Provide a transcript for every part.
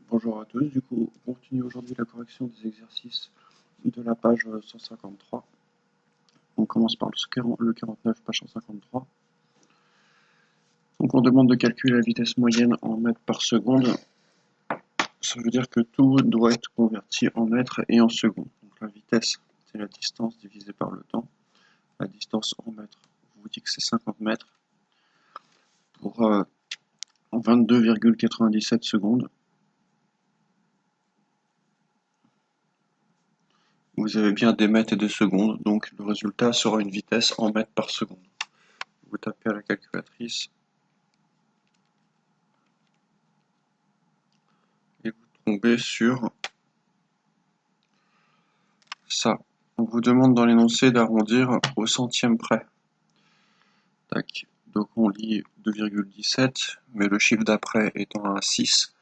Bonjour à tous, du coup, on continue aujourd'hui la correction des exercices de la page 153. On commence par le 49, page 153. Donc on demande de calculer la vitesse moyenne en mètres par seconde. Ça veut dire que tout doit être converti en mètres et en secondes. Donc la vitesse, c'est la distance divisée par le temps. La distance en mètres, je vous dis que c'est 50 mètres pour 22,97 secondes. Vous avez bien des mètres et des secondes, donc le résultat sera une vitesse en mètres par seconde. Vous tapez à la calculatrice et vous tombez sur ça. On vous demande dans l'énoncé d'arrondir au centième près. Tac. Donc on lit 2,17, mais le chiffre d'après étant un 6,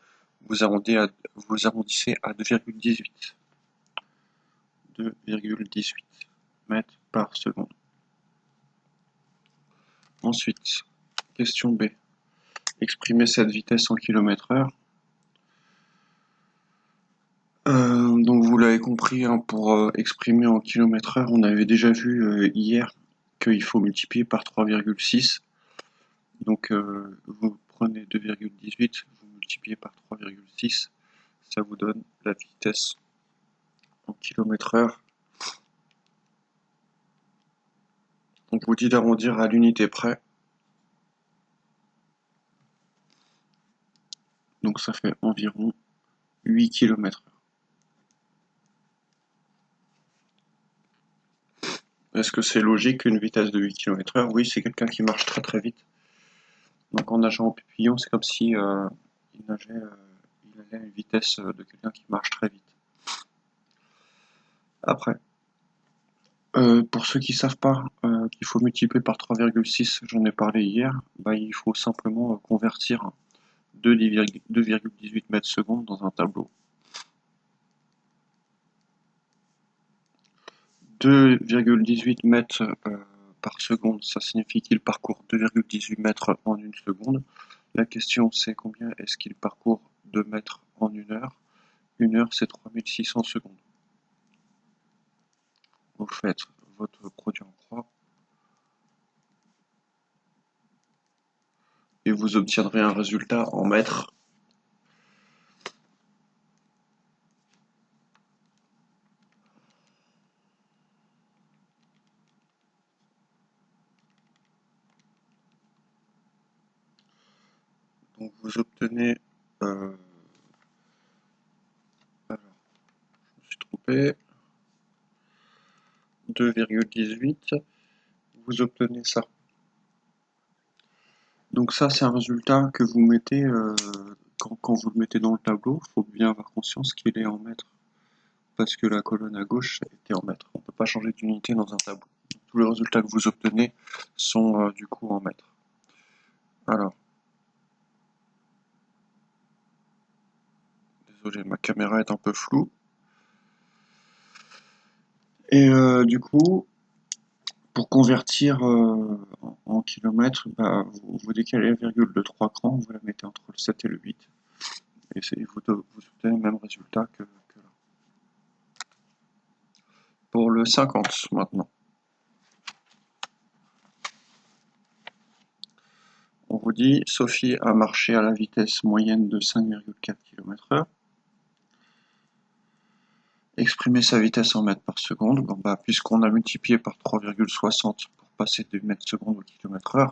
vous arrondissez à 2,18. 2,18 mètres par seconde. Ensuite, question B. Exprimez cette vitesse en km/h. Donc vous l'avez compris, hein, pour exprimer en km/h, on avait déjà vu hier qu'il faut multiplier par 3,6. Donc vous prenez 2,18, vous multipliez par 3,6, ça vous donne la vitesse en km/h. Donc vous dit d'arrondir à l'unité près. Donc ça fait environ 8 km/h. Est-ce que c'est logique une vitesse de 8 km/h? Oui, c'est quelqu'un qui marche très très vite. Donc en nageant en papillon, c'est comme si il allait à une vitesse de quelqu'un qui marche très vite. Après, pour ceux qui ne savent pas qu'il faut multiplier par 3,6, j'en ai parlé hier, bah, il faut simplement convertir 2,18 mètres secondes dans un tableau. 2,18 mètres par seconde, ça signifie qu'il parcourt 2,18 mètres en une seconde. La question c'est combien est-ce qu'il parcourt 2 mètres en une heure? Une heure c'est 3600 secondes. Vous faites votre produit en croix et vous obtiendrez un résultat en mètres. Donc vous obtenez, alors, je me suis trompé, 2,18, vous obtenez ça. Donc ça c'est un résultat que vous mettez, quand vous le mettez dans le tableau, il faut bien avoir conscience qu'il est en mètres. Parce que la colonne à gauche était en mètres. On ne peut pas changer d'unité dans un tableau. Tous les résultats que vous obtenez sont du coup en mètres. Alors, désolé, ma caméra est un peu floue. Et du coup, pour convertir en kilomètres, bah, vous décalez la virgule de 3 crans, vous la mettez entre le 7 et le 8. Et vous obtenez le même résultat que là. Pour le 50 maintenant. On vous dit, Sophie a marché à la vitesse moyenne de 5,4 km/h. Exprimer sa vitesse en mètres par seconde, bon bah, puisqu'on a multiplié par 3,60 pour passer de mètres secondes au km/h,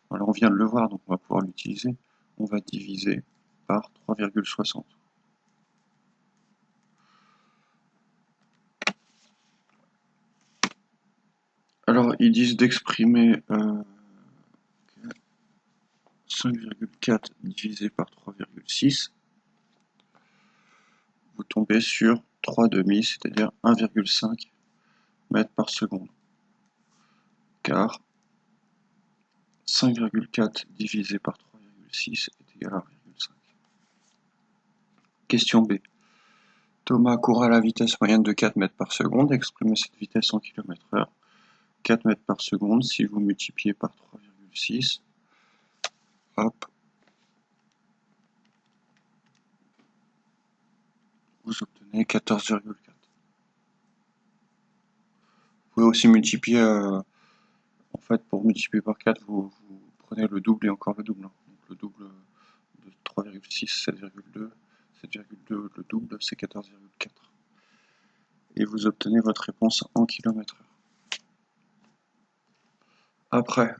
alors on vient de le voir, donc on va pouvoir l'utiliser, on va diviser par 3,60. Alors ils disent d'exprimer 5,4 divisé par 3,6, vous tombez sur 3,5, c'est-à-dire 1,5 mètres par seconde, car 5,4 divisé par 3,6 est égal à 1,5. Question B. Thomas court à la vitesse moyenne de 4 mètres par seconde. Exprimez cette vitesse en km/h. 4 mètres par seconde, si vous multipliez par 3,6, hop, obtenez 14,4. Vous pouvez aussi multiplier, en fait, pour multiplier par 4, vous prenez le double et encore le double. Donc le double de 3,6, 7,2. 7,2, le double, c'est 14,4. Et vous obtenez votre réponse en kilomètres/heure. Après,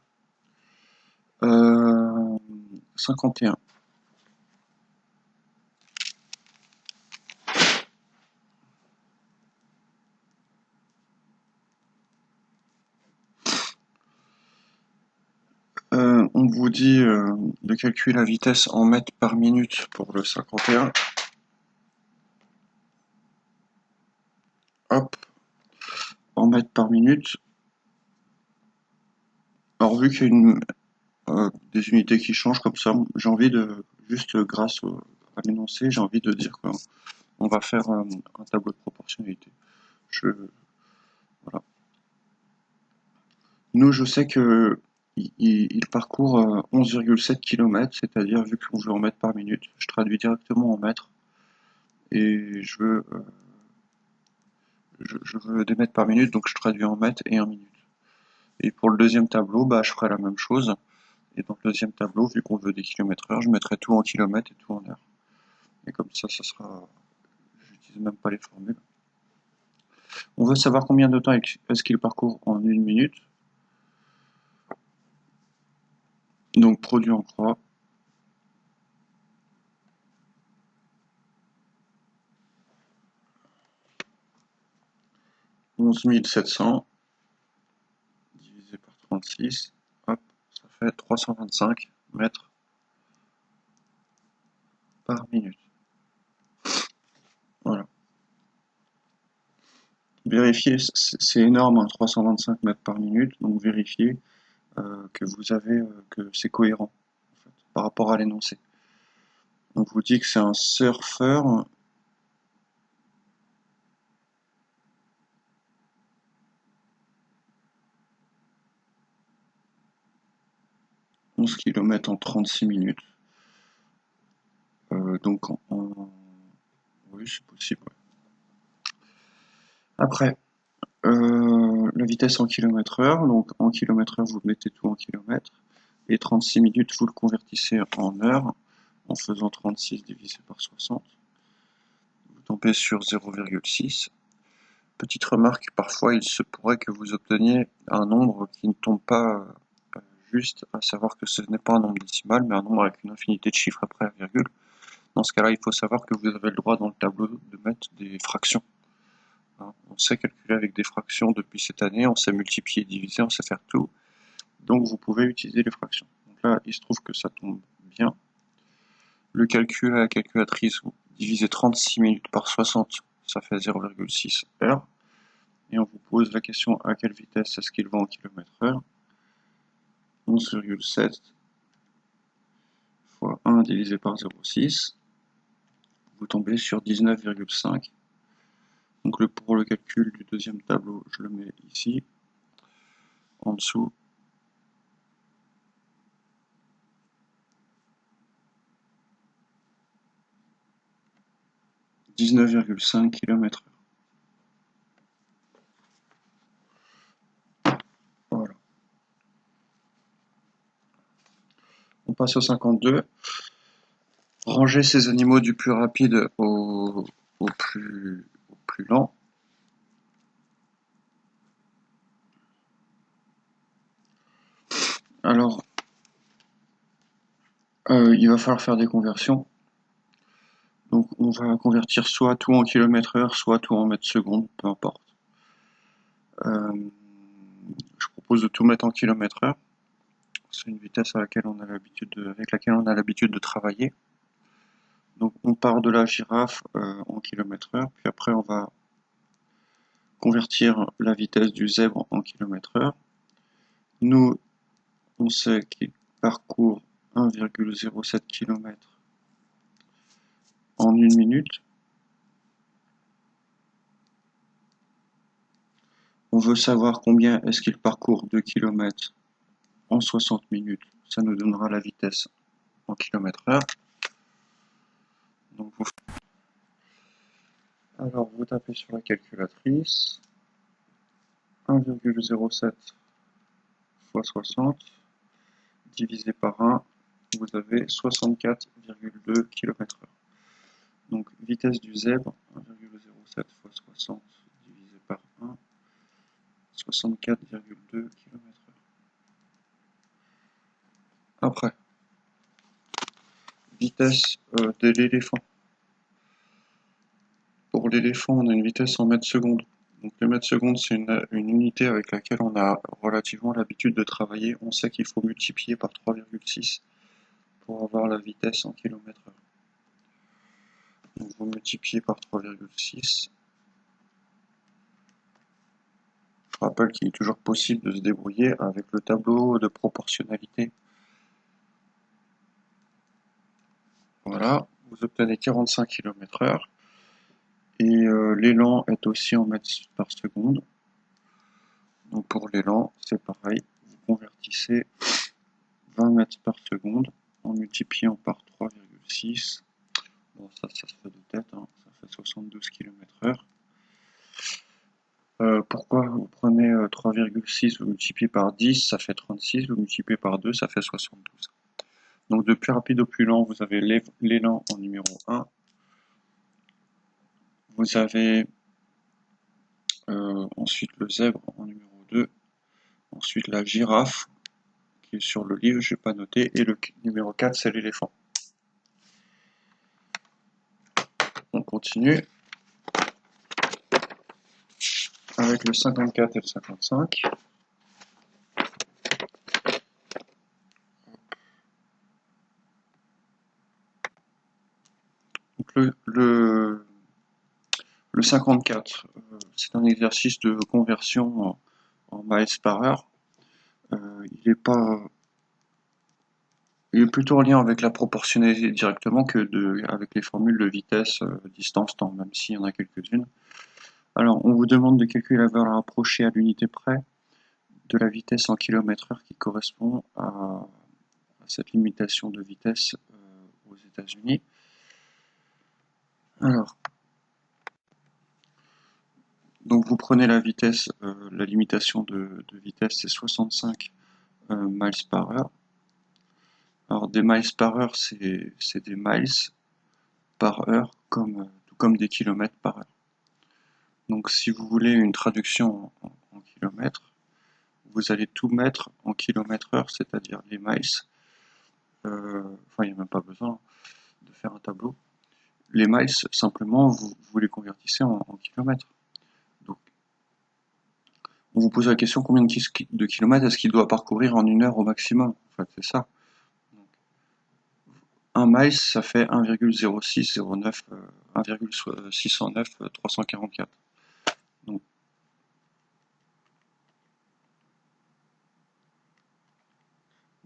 51. On vous dit de calculer la vitesse en mètres par minute pour le 51. Hop, en mètres par minute. Alors vu qu'il y a des unités qui changent comme ça, j'ai envie de, juste grâce à l'énoncé, j'ai envie de dire qu'on va faire un tableau de proportionnalité. Voilà. Nous, je sais que il parcourt 11,7 km, c'est-à-dire vu qu'on veut en mètres par minute, je traduis directement en mètres et je veux des mètres par minute, donc je traduis en mètres et en minutes. Et pour le deuxième tableau, bah, je ferai la même chose. Et dans le deuxième tableau, vu qu'on veut des kilomètres/heure, je mettrai tout en kilomètres et tout en heure. Et comme ça sera, j'utilise même pas les formules. On veut savoir combien de temps est-ce qu'il parcourt en une minute. Donc produit en croix. 11 700 divisé par 36, hop, ça fait 325 mètres par minute. Voilà. Vérifiez, c'est énorme, hein, 325 mètres par minute, donc vérifiez que vous avez que c'est cohérent en fait, par rapport à l'énoncé. On vous dit que c'est un surfeur. 11 km en 36 minutes. Donc oui, c'est possible. Ouais. Après, la vitesse en km/h. Donc en km/h, vous mettez tout en kilomètres. Et 36 minutes, vous le convertissez en heures en faisant 36 divisé par 60. Vous tombez sur 0,6. Petite remarque, parfois il se pourrait que vous obteniez un nombre qui ne tombe pas juste, à savoir que ce n'est pas un nombre décimal, mais un nombre avec une infinité de chiffres après la virgule. Dans ce cas-là, il faut savoir que vous avez le droit dans le tableau de mettre des fractions. On sait calculer avec des fractions depuis cette année, on sait multiplier, diviser, on sait faire tout. Donc vous pouvez utiliser les fractions. Donc là, il se trouve que ça tombe bien. Le calcul à la calculatrice, vous divisez 36 minutes par 60, ça fait 0,6 heures. Et on vous pose la question à quelle vitesse est-ce qu'il va en km/h. 11,7 fois 1 divisé par 0,6. Vous tombez sur 19,5. Donc pour le calcul du deuxième tableau, je le mets ici, en dessous. « 19,5 km/h. Voilà. On passe au 52. Ranger ces animaux du plus rapide au plus lent. Alors, il va falloir faire des conversions. Donc on va convertir soit tout en km/h, soit tout en mètres secondes, peu importe. Je propose de tout mettre en km/h. C'est une vitesse avec laquelle on a l'habitude de travailler. Donc on part de la girafe en km/h, puis après on va convertir la vitesse du zèbre en km/h. Nous, on sait qu'il parcourt 1,07 km en une minute. On veut savoir combien est-ce qu'il parcourt 2 km en 60 minutes. Ça nous donnera la vitesse en km/h. Donc Alors, vous tapez sur la calculatrice 1,07 fois 60 divisé par 1, vous avez 64,2 km/h. Donc, vitesse du zèbre, 1,07 fois 60 divisé par 1, 64,2 km/h. Après, vitesse de l'éléphant. Pour l'éléphant, on a une vitesse en mètres secondes. Donc les mètres secondes, c'est une unité avec laquelle on a relativement l'habitude de travailler. On sait qu'il faut multiplier par 3,6 pour avoir la vitesse en km/h. Donc vous multipliez par 3,6. Je rappelle qu'il est toujours possible de se débrouiller avec le tableau de proportionnalité. Voilà, vous obtenez 45 km/h. Et l'élan est aussi en mètres par seconde. Donc pour l'élan, c'est pareil. Vous convertissez 20 mètres par seconde en multipliant par 3,6. Bon, ça se fait de tête, hein. Ça fait 72 km/h. Pourquoi vous prenez 3,6, vous multipliez par 10, ça fait 36, vous multipliez par 2, ça fait 72. Donc de plus rapide au plus lent, vous avez l'élan en numéro 1. Vous avez ensuite le zèbre en numéro 2. Ensuite la girafe, qui est sur le livre, je n'ai pas noté. Et le numéro 4, c'est l'éléphant. On continue avec le 54 et le 55. Donc le 54, c'est un exercice de conversion en miles par heure. Il est plutôt en lien avec la proportionnalité directement que avec les formules de vitesse, distance, temps, même s'il y en a quelques-unes. Alors, on vous demande de calculer la valeur approchée à l'unité près de la vitesse en km/h qui correspond à cette limitation de vitesse aux États-Unis. Alors, donc vous prenez la vitesse, la limitation de vitesse c'est 65 miles par heure. Alors des miles par heure c'est des miles par heure tout comme des kilomètres par heure. Donc si vous voulez une traduction en kilomètres, vous allez tout mettre en kilomètres/heure, c'est-à-dire les miles. Enfin, il n'y a même pas besoin de faire un tableau. Les miles, simplement, vous les convertissez en kilomètres. Donc, on vous pose la question combien de kilomètres est-ce qu'il doit parcourir en 1 heure au maximum. En fait, c'est ça. Donc, 1 mile, ça fait 1,0609, 1,609 344. Donc,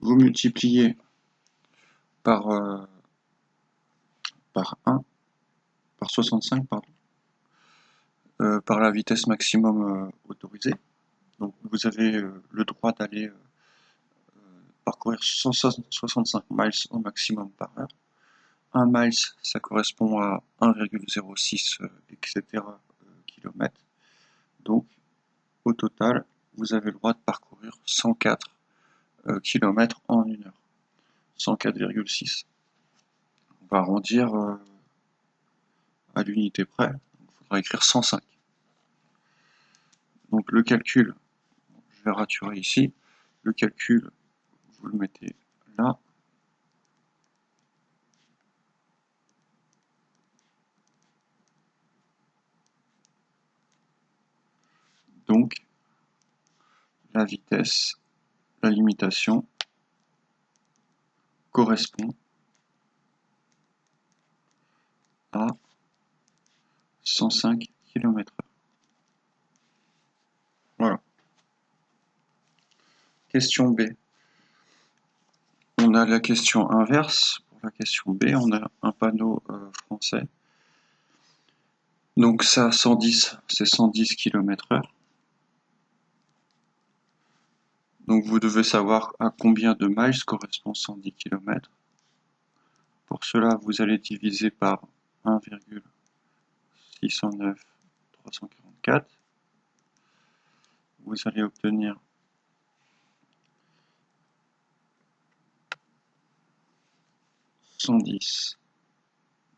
vous multipliez par 1, par 65, pardon, par la vitesse maximum autorisée. Donc vous avez le droit d'aller parcourir 165 miles au maximum par heure. 1 mile, ça correspond à 1,06, etc. km. Donc, au total, vous avez le droit de parcourir 104 km en 1 heure. 104,6. On va arrondir à l'unité près. Il faudra écrire 105. Donc le calcul, je vais raturer ici. Le calcul, vous le mettez là. Donc, la vitesse, la limitation correspond à 105 km/h. Voilà. Question B. On a la question inverse. Pour la question B, on a un panneau français. Donc ça, 110, c'est 110 km/h. Donc vous devez savoir à combien de miles correspond 110 km. Pour cela, vous allez diviser par 1,6 609,344. Vous allez obtenir 110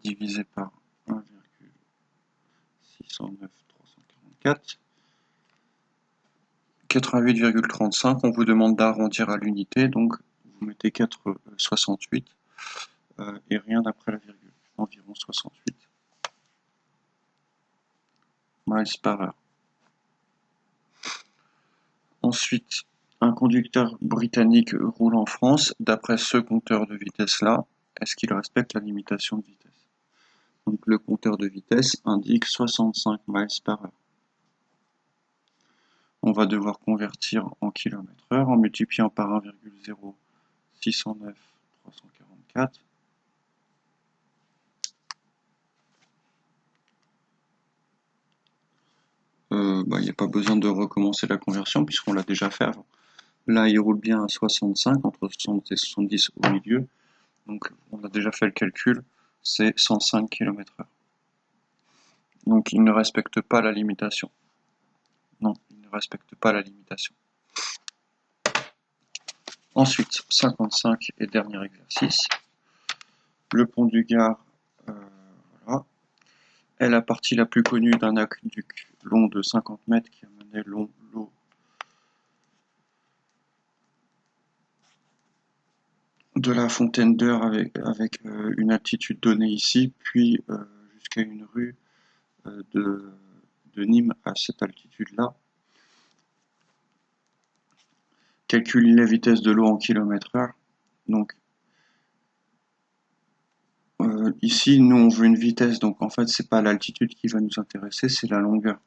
divisé par 1,609,344. 88,35. On vous demande d'arrondir à l'unité, donc vous mettez 4,68 et rien après la virgule, environ 68 miles par heure. Ensuite, un conducteur britannique roule en France. D'après ce compteur de vitesse-là, est-ce qu'il respecte la limitation de vitesse? Donc le compteur de vitesse indique 65 miles par heure. On va devoir convertir en km/h en multipliant par 1,0609,344. Il n'y a pas besoin de recommencer la conversion puisqu'on l'a déjà fait avant. Là, il roule bien à 65, entre 60 et 70 au milieu. Donc, on a déjà fait le calcul, c'est 105 km/h. Donc, il ne respecte pas la limitation. Non, il ne respecte pas la limitation. Ensuite, 55 et dernier exercice. Le pont du Gard, voilà, est la partie la plus connue d'un aqueduc long de 50 mètres qui amenait l'eau de la fontaine d'Eur avec une altitude donnée ici, puis jusqu'à une rue de Nîmes à cette altitude-là. Calculer la vitesse de l'eau en km/h. Donc ici, nous on veut une vitesse, donc en fait c'est pas l'altitude qui va nous intéresser, c'est la longueur.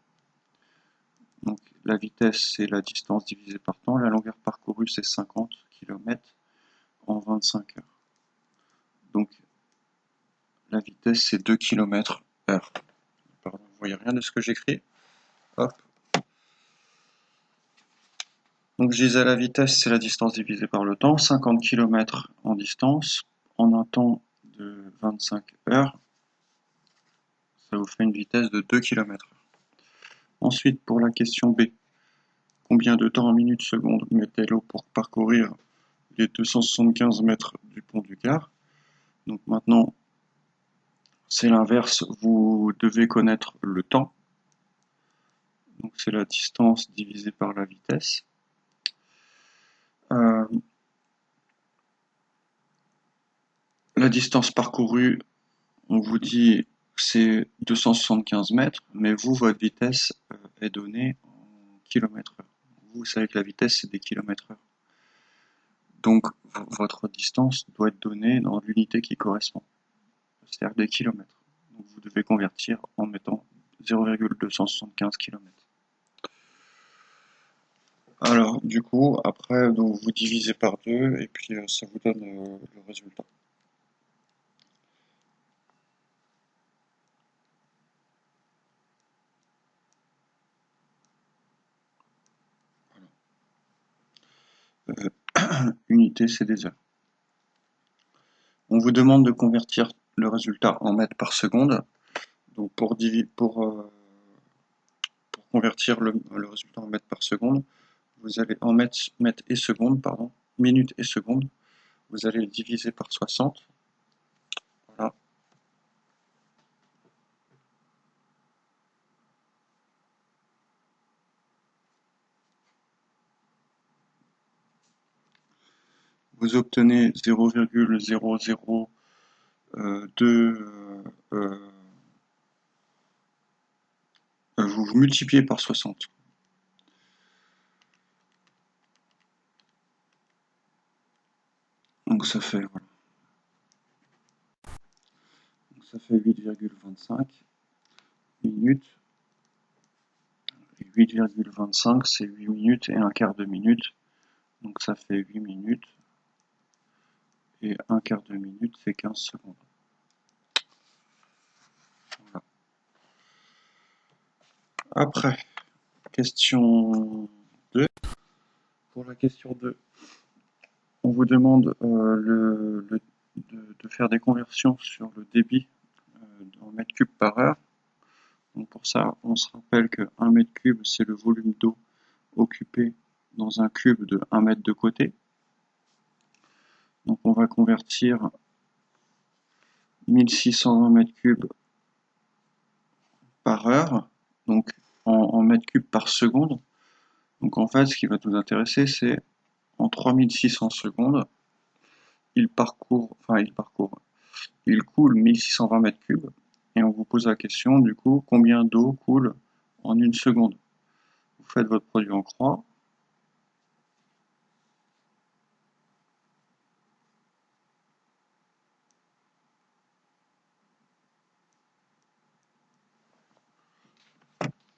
Donc la vitesse c'est la distance divisée par temps, la longueur parcourue c'est 50 km en 25 heures. Donc la vitesse c'est 2 km/h. Pardon, vous voyez rien de ce que j'écris? Hop. Donc je disais la vitesse c'est la distance divisée par le temps, 50 km en distance, en un temps de 25 heures, ça vous fait une vitesse de 2 km/h. Ensuite pour la question B, combien de temps en minutes secondes mettait l'eau pour parcourir les 275 mètres du pont du Gard? Donc maintenant c'est l'inverse, vous devez connaître le temps. Donc c'est la distance divisée par la vitesse. La distance parcourue, on vous dit c'est 275 mètres, mais vous, votre vitesse est donnée en km/h. Vous savez que la vitesse c'est des km/h. Donc votre distance doit être donnée dans l'unité qui correspond, c'est-à-dire des kilomètres. Donc vous devez convertir en mettant 0,275 km. Alors, du coup, après, donc, vous divisez par 2 et puis ça vous donne le résultat. Voilà. Unité, c'est des heures. On vous demande de convertir le résultat en mètres par seconde. Donc, pour convertir le résultat en mètres par seconde, vous allez en mètres et secondes, pardon, minutes et secondes, vous allez le diviser par 60. Voilà. Vous obtenez 0,002 vous multipliez par 60. Donc ça fait, voilà. Donc ça fait 8,25 minutes. 8,25 c'est 8 minutes et un quart de minute. Donc ça fait 8 minutes. Et un quart de minute c'est 15 secondes. Voilà. Après, question 2. Pour la question 2, on vous demande de faire des conversions sur le débit en mètres cubes par heure. Donc pour ça, on se rappelle que 1 mètre cube, c'est le volume d'eau occupé dans un cube de 1 mètre de côté. Donc on va convertir 1620 mètres cubes par heure, donc en mètres cubes par seconde. Donc en fait, ce qui va nous intéresser, c'est en 3600 secondes, il coule 1620 mètres cubes. Et on vous pose la question, du coup, combien d'eau coule en une seconde? Vous faites votre produit en croix.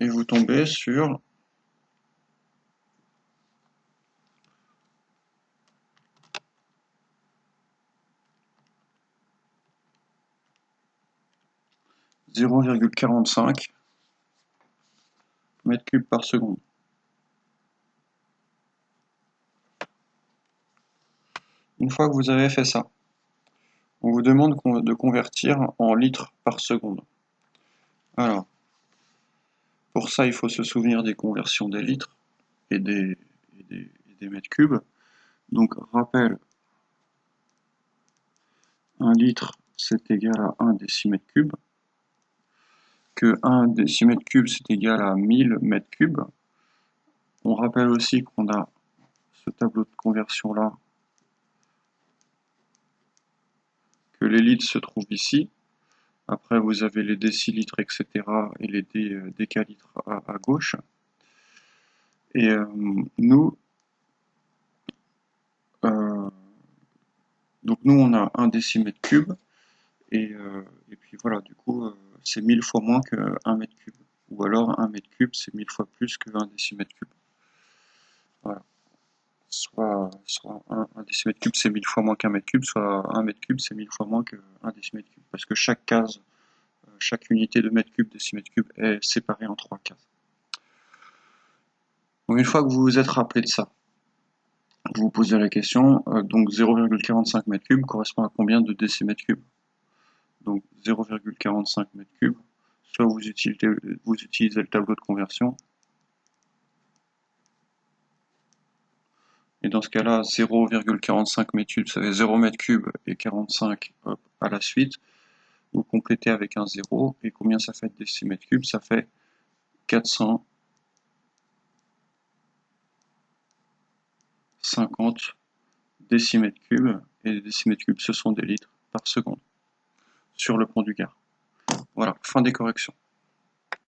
Et vous tombez sur 0,45 mètres cubes par seconde. Une fois que vous avez fait ça, on vous demande de convertir en litres par seconde. Alors, pour ça, il faut se souvenir des conversions des litres et des mètres cubes. Donc, rappel, 1 litre, c'est égal à 1 décimètre cube, que 1 décimètre cube, c'est égal à 1000 mètres cubes. On rappelle aussi qu'on a ce tableau de conversion-là, que les litres se trouvent ici. Après, vous avez les décilitres, etc. et les décalitres à gauche. Et nous, on a 1 décimètre cube. Et puis voilà, du coup, c'est 1000 fois moins que 1 mètre cube. Ou alors 1 mètre cube, c'est 1000 fois plus que 1 décimètre cube. Voilà. Soit 1 décimètre cube, c'est 1000 fois moins qu'un mètre cube, soit 1 mètre cube, c'est 1000 fois moins que 1 décimètre cube. Parce que chaque case, chaque unité de mètre cube, décimètre cube est séparée en 3 cases. Donc une fois que vous vous êtes rappelé de ça, vous vous posez la question, donc 0,45 mètres cubes correspond à combien de décimètres cubes? Donc 0,45 mètres cubes, soit vous utilisez le tableau de conversion, et dans ce cas-là, 0,45 mètres cubes, ça fait 0 mètres cubes et 45 à la suite. Vous complétez avec un 0, et combien ça fait de décimètres cubes? Ça fait 450 décimètres cubes, et les décimètres cubes, ce sont des litres par seconde, sur le pont du Gard. Voilà, fin des corrections.